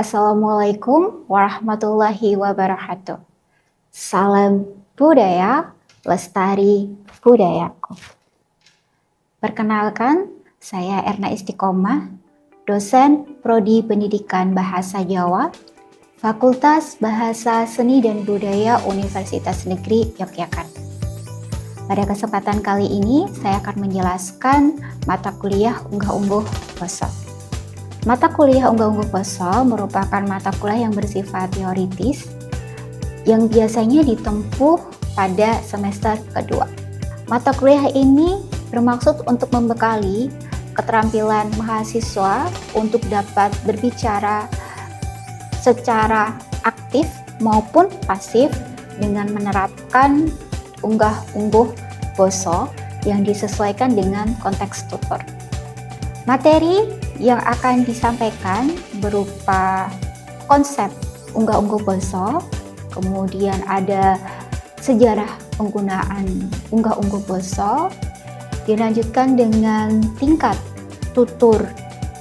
Assalamualaikum warahmatullahi wabarakatuh. Salam budaya, lestari budayaku. Perkenalkan, saya Erna Istiqomah, dosen Prodi Pendidikan Bahasa Jawa, Fakultas Bahasa Seni dan Budaya Universitas Negeri Yogyakarta. Pada kesempatan kali ini, saya akan menjelaskan mata kuliah Unggah-Ungguh Basa. Mata kuliah Unggah-Ungguh Basa merupakan mata kuliah yang bersifat teoritis yang biasanya ditempuh pada semester kedua. Mata kuliah ini bermaksud untuk membekali keterampilan mahasiswa untuk dapat berbicara secara aktif maupun pasif dengan menerapkan unggah-ungguh basa yang disesuaikan dengan konteks tutur. Materi yang akan disampaikan berupa konsep unggah-ungguh basa, kemudian ada sejarah penggunaan unggah-ungguh basa, dilanjutkan dengan tingkat tutur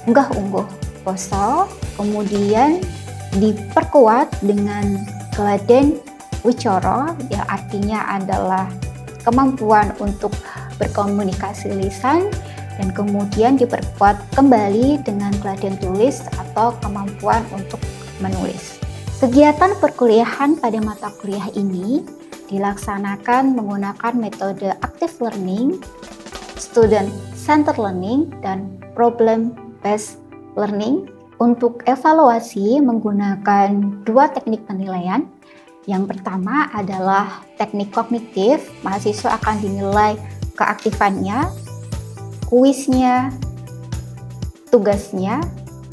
unggah-ungguh basa, kemudian diperkuat dengan geladen wicara yang artinya adalah kemampuan untuk berkomunikasi lisan, dan kemudian diperkuat kembali dengan geladen tulis atau kemampuan untuk menulis. Kegiatan perkuliahan pada mata kuliah ini dilaksanakan menggunakan metode active learning, student centered learning, dan problem based learning. Untuk evaluasi menggunakan dua teknik penilaian. Yang pertama adalah teknik kognitif, mahasiswa akan dinilai keaktifannya, kuisnya, tugasnya,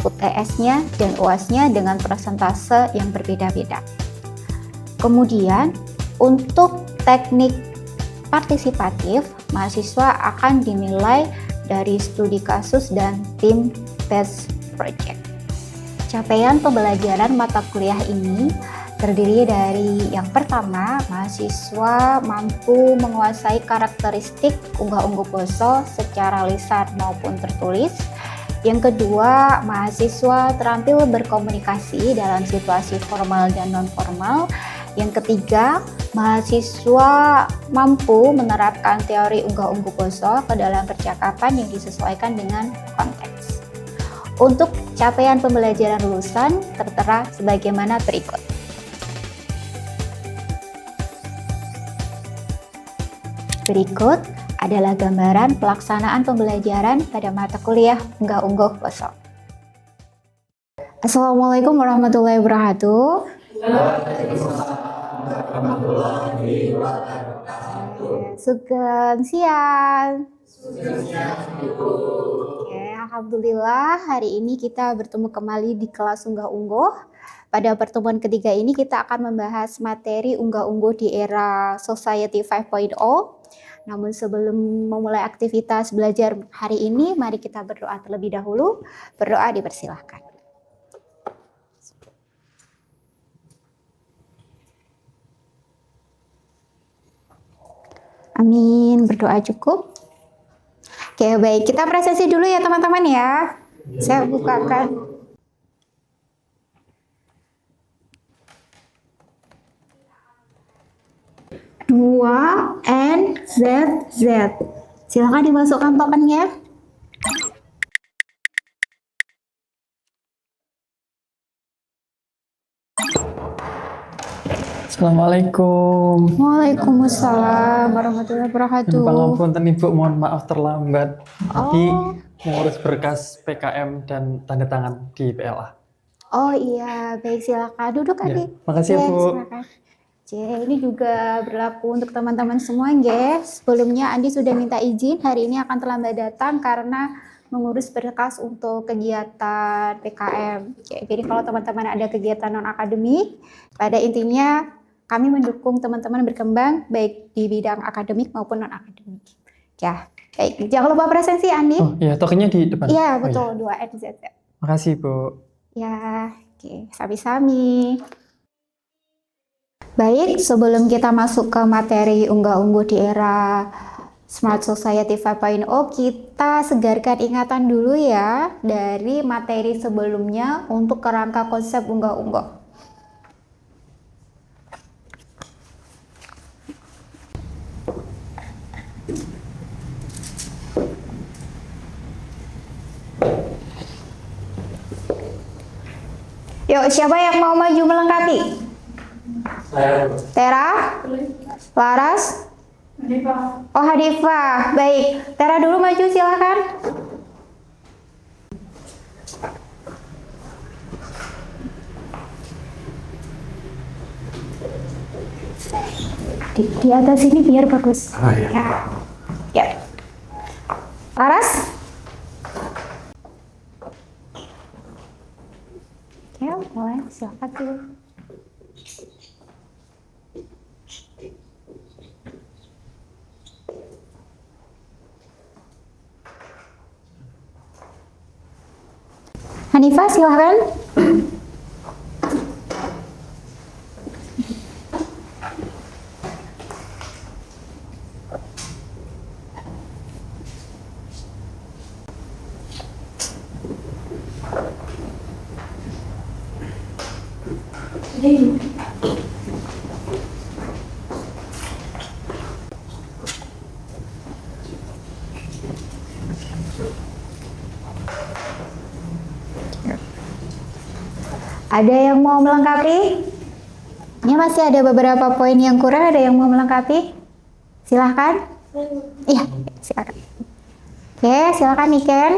UTS-nya, dan UAS-nya dengan persentase yang berbeda-beda. Kemudian, untuk teknik partisipatif, mahasiswa akan dinilai dari studi kasus dan tim based project. Capaian pembelajaran mata kuliah ini terdiri dari yang pertama, mahasiswa mampu menguasai karakteristik unggah-ungguh basa secara lisan maupun tertulis. Yang kedua, mahasiswa terampil berkomunikasi dalam situasi formal dan non-formal. Yang ketiga, mahasiswa mampu menerapkan teori unggah-ungguh basa ke dalam percakapan yang disesuaikan dengan konteks. Untuk capaian pembelajaran lulusan tertera sebagaimana berikut. Berikut adalah gambaran pelaksanaan pembelajaran pada mata kuliah Unggah-Ungguh Basa. Assalamualaikum warahmatullahi wabarakatuh. Sugeng siang. Oke, alhamdulillah hari ini kita bertemu kembali di kelas Unggah-Ungguh. Pada pertemuan ketiga ini kita akan membahas materi unggah-ungguh di era Society 5.0. Namun sebelum memulai aktivitas belajar hari ini, mari kita berdoa terlebih dahulu. Berdoa dipersilahkan. Amin, berdoa cukup. Oke, baik. Kita presentasi dulu ya teman-teman ya. Saya bukakan. Dua NZZ. Silakan dimasukkan tokennya. Assalamualaikum. Waalaikumsalam warahmatullahi wabarakatuh. Pangapunten Ibu, mohon maaf terlambat. Tadi mengurus berkas PKM dan tanda tangan di PLA. Oh iya, baik, silakan duduk Adi. Makasih ya, Bu. Silakan. Ini juga berlaku untuk teman-teman semua, guys. Sebelumnya Andi sudah minta izin, hari ini akan terlambat datang karena mengurus berkas untuk kegiatan PKM. Jadi kalau teman-teman ada kegiatan non-akademik, pada intinya kami mendukung teman-teman berkembang baik di bidang akademik maupun non-akademik. Ya, baik. Jangan lupa presensi, Andi. Oh iya, tokennya di depan. Iya, betul. 2NZZ. Makasih, Bu. Ya, oke. Sami-sami. Baik, sebelum kita masuk ke materi unggah-ungguh di era Smart Society 5.0, kita segarkan ingatan dulu ya dari materi sebelumnya untuk kerangka konsep unggah-ungguh. Yuk, siapa yang mau maju melengkapi? Saya. Tera? Laras? Hanifah. Oh, Hanifah. Baik, Tera dulu maju silahkan. Di atas ini biar bagus. Oh, iya. Ya. Ya. Laras? Ya, mulai. Silakan dulu. Hanifah, silakan. Ada yang mau melengkapi? Ini masih ada beberapa poin yang kurang, ada yang mau melengkapi? Silahkan. Iya, silakan. Oke, silakan Niken.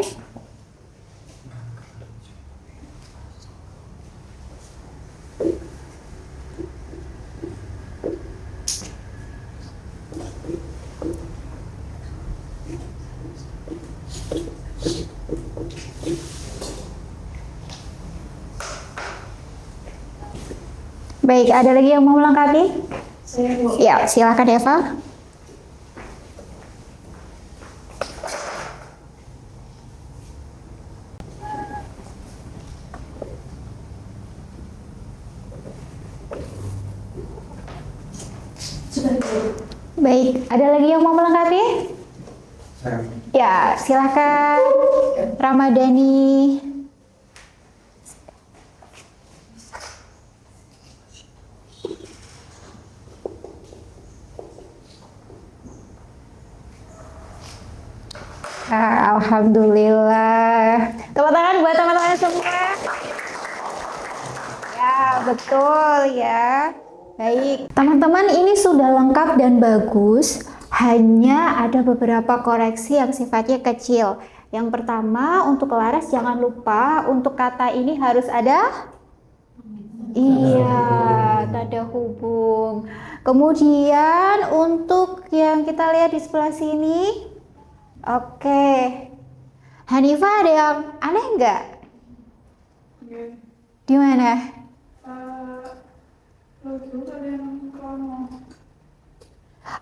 Baik, ada lagi yang mau melengkapi? Saya Bu. Ya, silakan Eva. Sudah Bu. Baik, ada lagi yang mau melengkapi? Saya. Ya, silakan Ramadhani. Alhamdulillah. Tepuk tangan buat teman-teman semua. Ya, betul ya. Baik, teman-teman, ini sudah lengkap dan bagus. Hanya ada beberapa koreksi yang sifatnya kecil. Yang pertama, untuk Laras jangan lupa untuk kata ini harus ada tanda hubung. Kemudian untuk yang kita lihat di sebelah sini, oke. Hanifah, ada yang aneh nggak? Di mana? Ada yang kromo.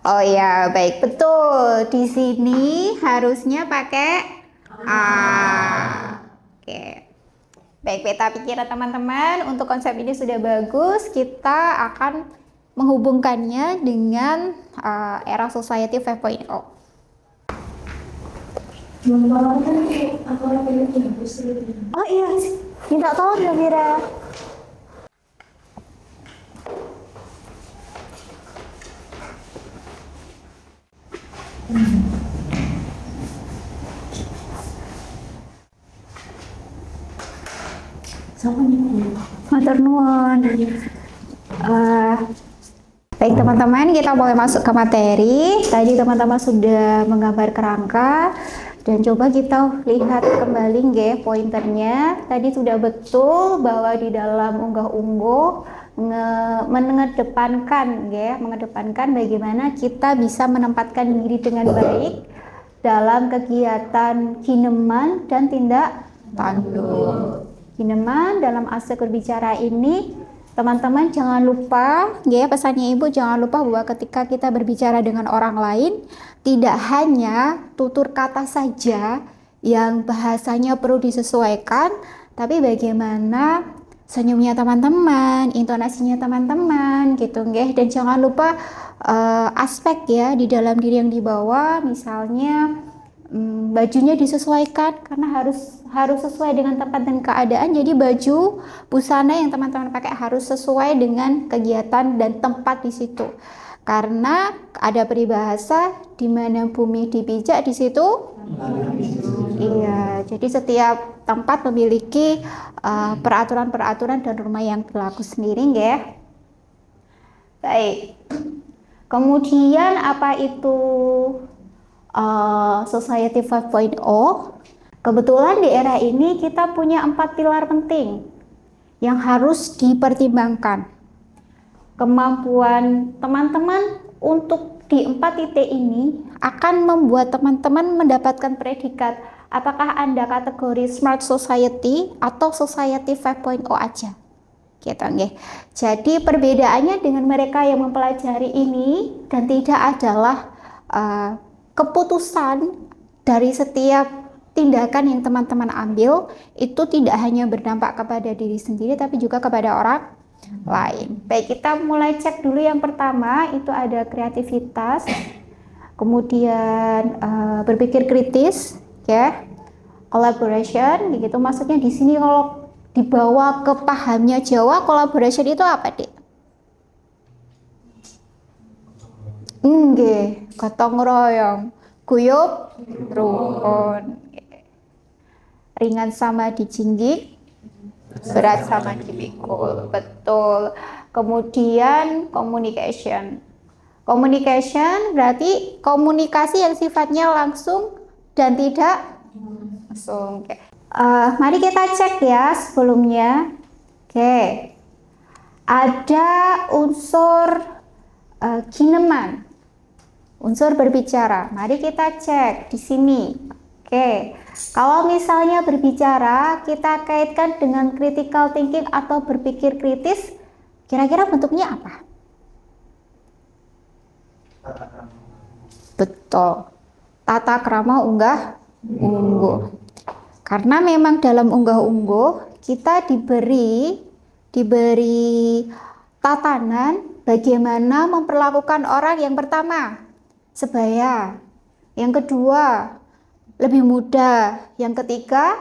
Oh ya, baik, betul. Di sini harusnya pakai A. Oke. Baik, peta pikiran teman-teman, untuk konsep ini sudah bagus. Kita akan menghubungkannya dengan era Society 5.0. Oh iya, minta tolong ya Mira. Matur nuwun. Baik teman-teman, kita boleh masuk ke materi. Tadi teman-teman sudah menggambar kerangka dan coba kita lihat kembali nggih pointernya. Tadi sudah betul bahwa di dalam unggah-ungguh mengedepankan bagaimana kita bisa menempatkan diri dengan baik dalam kegiatan kineman dan tindak tanduk. Kineman dalam aspek berbicara ini, teman-teman jangan lupa, ya pesannya Ibu, jangan lupa bahwa ketika kita berbicara dengan orang lain, tidak hanya tutur kata saja yang bahasanya perlu disesuaikan, tapi bagaimana senyumnya teman-teman, intonasinya teman-teman gitu nggih. Dan jangan lupa aspek ya di dalam diri yang dibawa, misalnya bajunya disesuaikan karena harus sesuai dengan tempat dan keadaan. Jadi baju busana yang teman-teman pakai harus sesuai dengan kegiatan dan tempat di situ. Karena ada peribahasa di mana bumi dipijak di situ. Iya, jadi setiap tempat memiliki peraturan-peraturan dan norma yang berlaku sendiri, ya. Baik. Kemudian apa itu Society 5.0? Kebetulan di era ini kita punya 4 pilar penting yang harus dipertimbangkan. Kemampuan teman-teman untuk di 4 titik ini akan membuat teman-teman mendapatkan predikat apakah Anda kategori Smart Society atau Society 5.0 aja. Gitu, nggih. Jadi perbedaannya dengan mereka yang mempelajari ini dan tidak adalah keputusan dari setiap tindakan yang teman-teman ambil itu tidak hanya berdampak kepada diri sendiri tapi juga kepada orang lain. Baik, kita mulai cek dulu. Yang pertama itu ada kreativitas, kemudian berpikir kritis, ya, collaboration, gitu. Maksudnya di sini kalau dibawa ke pahamnya Jawa, collaboration itu apa, Dik? Nggih, gotong royong, guyub rukun. Ringan sama dijinjing, berat sama dipikul. Betul. Kemudian communication. Communication berarti komunikasi yang sifatnya langsung dan tidak langsung. Mari kita cek ya sebelumnya. Oke. Ada unsur kineman. Unsur berbicara. Mari kita cek di sini. Oke. Kalau misalnya berbicara, kita kaitkan dengan critical thinking atau berpikir kritis, kira-kira bentuknya apa? Betul. Tata krama unggah ungguh. Karena memang dalam unggah ungguh kita diberi tatanan bagaimana memperlakukan orang. Yang pertama, sebaya. Yang kedua, lebih muda. Yang ketiga,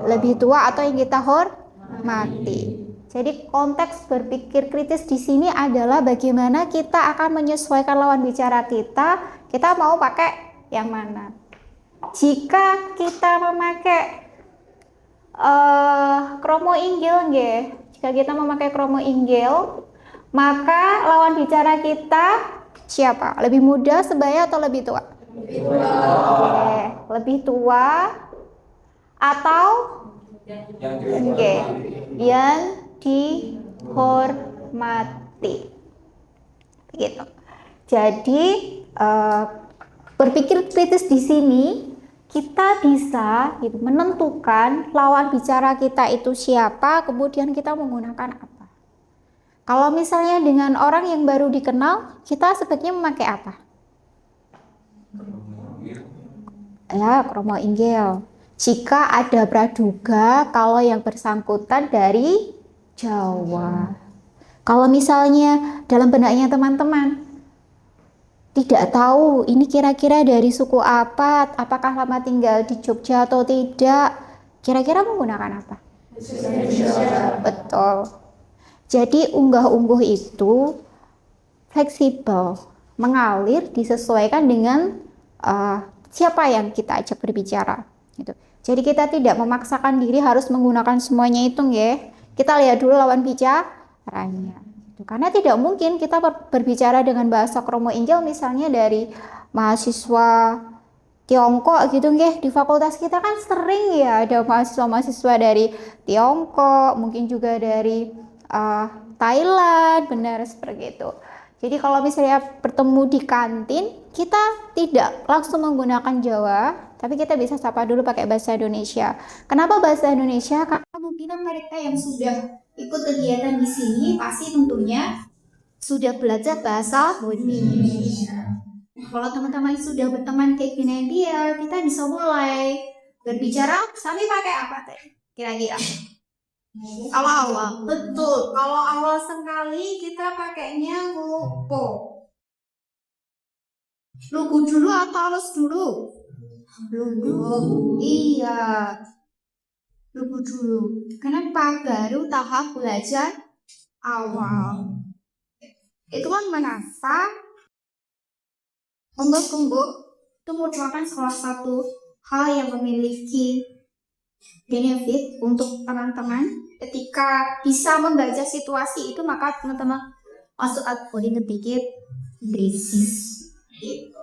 lebih tua atau yang kita hormati. Jadi konteks berpikir kritis di sini adalah bagaimana kita akan menyesuaikan lawan bicara kita. Kita mau pakai yang mana? Jika kita memakai kromo inggil, nggih. Jika kita memakai kromo inggil, maka lawan bicara kita siapa? Lebih muda, sebaya atau lebih tua? Lebih tua atau yang dihormati. Begitu. Jadi berpikir kritis di sini kita bisa menentukan lawan bicara kita itu siapa, kemudian kita menggunakan apa. Kalau misalnya dengan orang yang baru dikenal, kita sebaiknya memakai apa? Ya, kromo inggil. Jika ada praduga kalau yang bersangkutan dari Jawa. Kalau misalnya dalam benaknya teman-teman tidak tahu ini kira-kira dari suku apa, apakah lama tinggal di Jogja atau tidak, kira-kira menggunakan apa? Betul. Jadi unggah-ungguh itu fleksibel, mengalir, disesuaikan dengan siapa yang kita ajak berbicara. Gitu. Jadi kita tidak memaksakan diri harus menggunakan semuanya itu, ya. Kita lihat dulu lawan bicaranya. Karena tidak mungkin kita berbicara dengan bahasa kromo inggil misalnya dari mahasiswa Tiongkok gitu, nggih. Di fakultas kita kan sering ya ada mahasiswa-mahasiswa dari Tiongkok, mungkin juga dari Thailand, benar seperti itu. Jadi kalau misalnya bertemu di kantin, kita tidak langsung menggunakan Jawa, tapi kita bisa sapa dulu pakai bahasa Indonesia. Kenapa bahasa Indonesia? Karena kemungkinan mereka yang sudah ikut kegiatan di sini pasti tentunya sudah belajar bahasa Indonesia. Kalau teman-teman sudah berteman kayak gini dia, kita bisa mulai berbicara sambil pakai apa tadi? Kira-kira? Awal-awal, betul. Kalau awal sekali kita pakainya ngupo. Lugu dulu atau halus dulu? Lugu. Iya, lugu dulu. Kenapa? Baru tahap belajar awal. Itu kan menasa ungguk-ungguk itu merupakan salah satu hal yang memiliki benefit untuk teman-teman ketika bisa membaca situasi itu, maka teman-teman masuk coding sedikit basis gitu.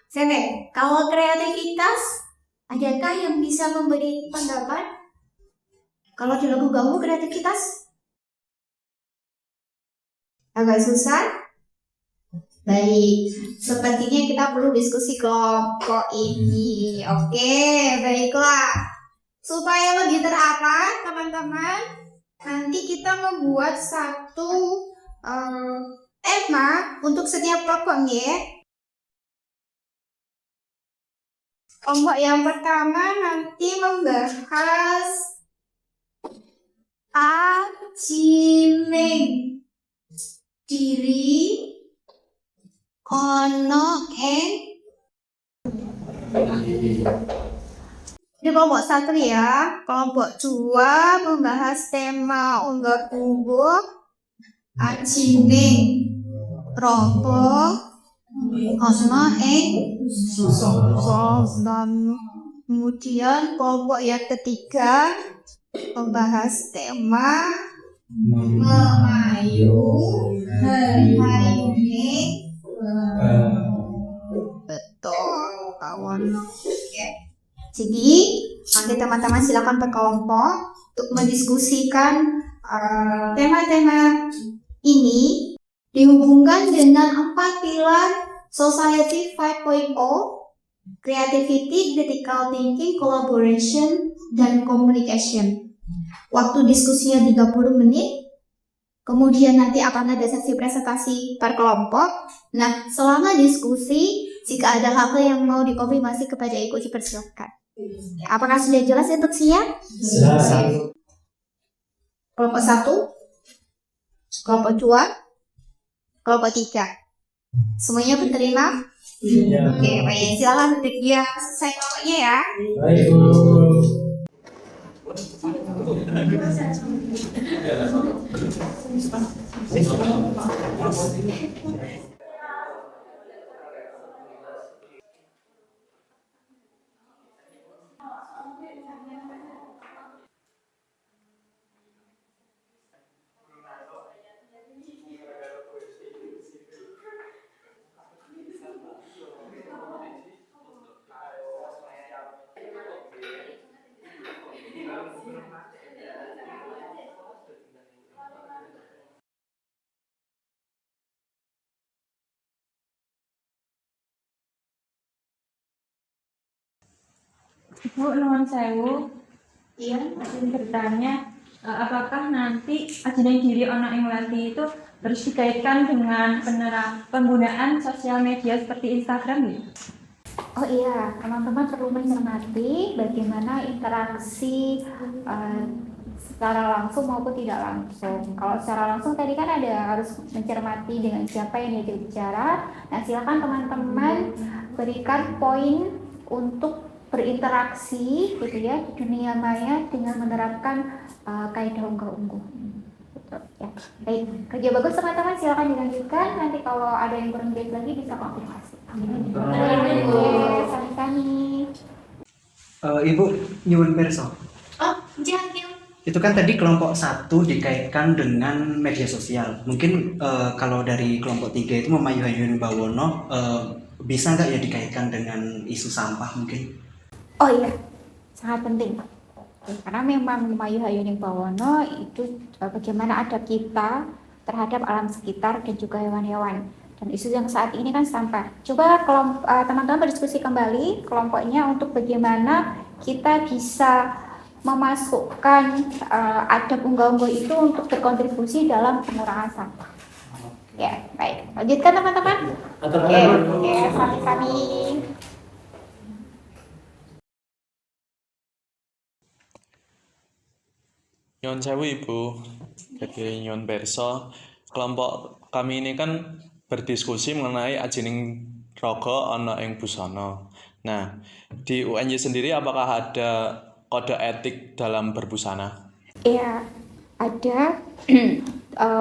Sene, kalau kreativitas adakah yang bisa memberi pendapat? Kalau di lagu kamu kreativitas agak susah. Baik, sepertinya kita perlu diskusi kelompok ini. Oke, baiklah. Supaya lebih terarah, teman-teman, nanti kita membuat satu tema untuk setiap kelompok ya. Kelompok yang pertama nanti membahas aciling diri ono Ini kelompok satu ya. Kelompok dua membahas tema unggah-ungguh aciling rompok ono dan kemudian kelompok yang ketiga membahas tema memayu betul kawan. Jadi nanti teman-teman silakan berkelompok untuk mendiskusikan tema-tema ini dihubungkan dengan 4 pilar Society 5.0, Creativity, Critical Thinking, Collaboration, dan Communication. Waktu diskusinya 30 menit. Kemudian nanti akan ada sesi presentasi per kelompok. Nah, selama diskusi, jika ada hal yang mau dikonfirmasi kepada Iko, dipersilakan. Apakah sudah jelas instruksinya? Kelompok 1, kelompok 2, kelompok 3. Semuanya berterima? Oke, baik. Silakan dia selesai kelompoknya ya. Bu, nuwun sewu. Iya. Izin bertanya, apakah nanti ajudan diri anak yang latih itu harus dikaitkan dengan penggunaan sosial media seperti Instagram ya? Oh iya, teman-teman perlu mencermati bagaimana interaksi secara langsung maupun tidak langsung. Kalau secara langsung tadi kan ada harus mencermati dengan siapa yang diajak bicara. Nah, silakan teman-teman berikan poin untuk berinteraksi gitu ya di dunia maya dengan menerapkan kaidah unggah-ungguh. Ya. Baik, kerja bagus teman-teman, silakan dilanjutkan. Nanti kalau ada yang kurang baik lagi bisa konfirmasi. Kami. Ibu nyuwun pirsa. Oh, jangan. Itu kan tadi kelompok 1 dikaitkan dengan media sosial. Mungkin kalau dari kelompok 3 itu Memayu Hayun Bawono bisa nggak ya dikaitkan dengan isu sampah mungkin? Oh iya, sangat penting. Karena memang Memayu Hayuning Bawono itu bagaimana adab kita terhadap alam sekitar dan juga hewan-hewan. Dan isu yang saat ini kan sampah. Coba teman-teman berdiskusi kembali kelompoknya untuk bagaimana kita bisa memasukkan adab unggah-ungguh itu untuk berkontribusi dalam pengurangan sampah. Ya, baik. Lanjutkan teman-teman. Oke, sami-sami. Nyon sewu Ibu, jadi nyon perso. Kelompok kami ini kan berdiskusi mengenai ajining raga ana ing busana. Nah, di UNY sendiri apakah ada kode etik dalam berbusana? Ya, ada.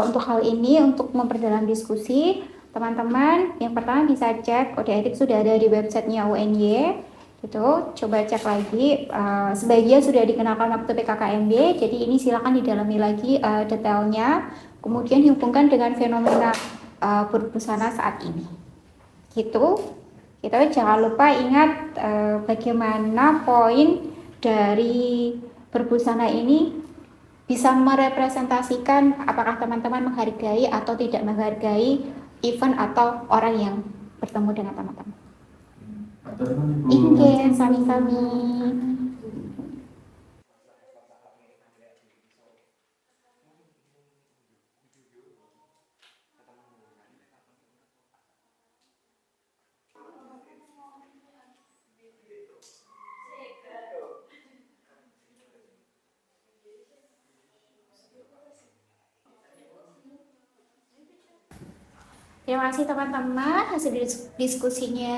Untuk hal ini, untuk memperdalam diskusi, teman-teman yang pertama bisa cek kode etik sudah ada di websitenya UNY. Gitu, coba cek lagi. Sebagian sudah dikenalkan waktu PKKMB, jadi ini silakan didalami lagi detailnya. Kemudian dihubungkan dengan fenomena berbusana saat ini. Gitu. Kita jangan lupa ingat bagaimana poin dari berbusana ini bisa merepresentasikan apakah teman-teman menghargai atau tidak menghargai event atau orang yang bertemu dengan teman-teman. Ingin sami-sami. Terima kasih teman-teman, hasil diskusinya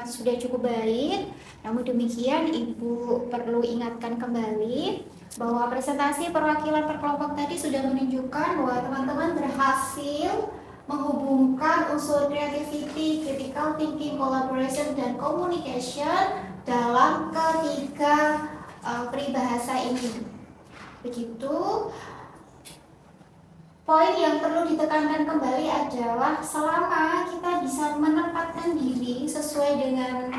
sudah cukup baik. Namun demikian, Ibu perlu ingatkan kembali bahwa presentasi perwakilan per kelompok tadi sudah menunjukkan bahwa teman-teman berhasil menghubungkan unsur creativity, critical thinking, collaboration, dan communication dalam ketiga peribahasa ini. Begitu. Poin yang perlu ditekankan kembali adalah selama kita bisa menempatkan diri sesuai dengan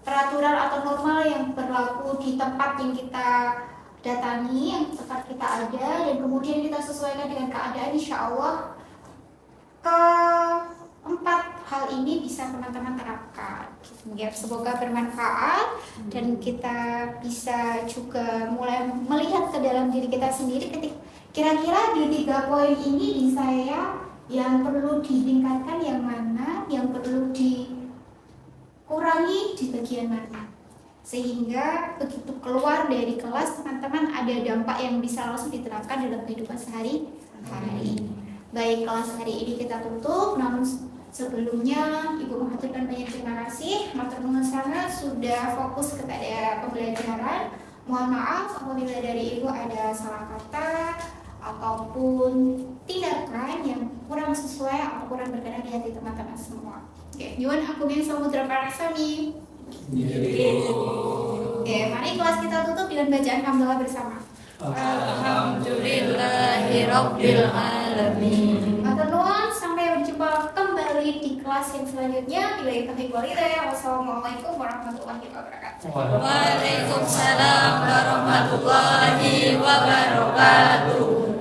peraturan atau normal yang berlaku di tempat yang kita datangi, yang tempat kita ada, dan kemudian kita sesuaikan dengan keadaan, insya Allah keempat hal ini bisa teman-teman terapkan. Ya, semoga bermanfaat dan kita bisa juga mulai melihat ke dalam diri kita sendiri kira-kira di 3 poin ini di saya yang perlu ditingkatkan yang mana, yang perlu dikurangi di bagian mana, sehingga begitu keluar dari kelas teman-teman ada dampak yang bisa langsung diterapkan dalam kehidupan sehari-hari. Baik, kelas hari ini kita tutup, namun sebelumnya Ibu mengaturkan banyak terima kasih. Matur nuwun sangat sudah fokus kepada pembelajaran. Mohon maaf apabila dari Ibu ada salah kata ataupun tindakan yang kurang sesuai atau kurang berkenan di hati teman-teman semua. Oke, nyuwun hapunten samudra paraksami. Oke, mari kelas kita tutup dengan bacaan hamdalah bersama. Alhamdulillahirabbil alamin. Matur nuwun, sampai berjumpa kembali di kelas yang selanjutnya. Billahi taufiq wal hidayah. Wassalamualaikum warahmatullahi wabarakatuh. Waalaikumsalam warahmatullahi wabarakatuh.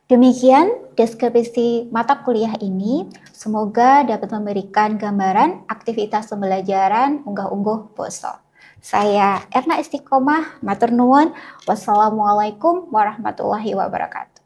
Demikian deskripsi mata kuliah ini, semoga dapat memberikan gambaran aktivitas pembelajaran unggah-ungguh poso. Saya Erna Istiqomah, matur nuwun, wassalamualaikum warahmatullahi wabarakatuh.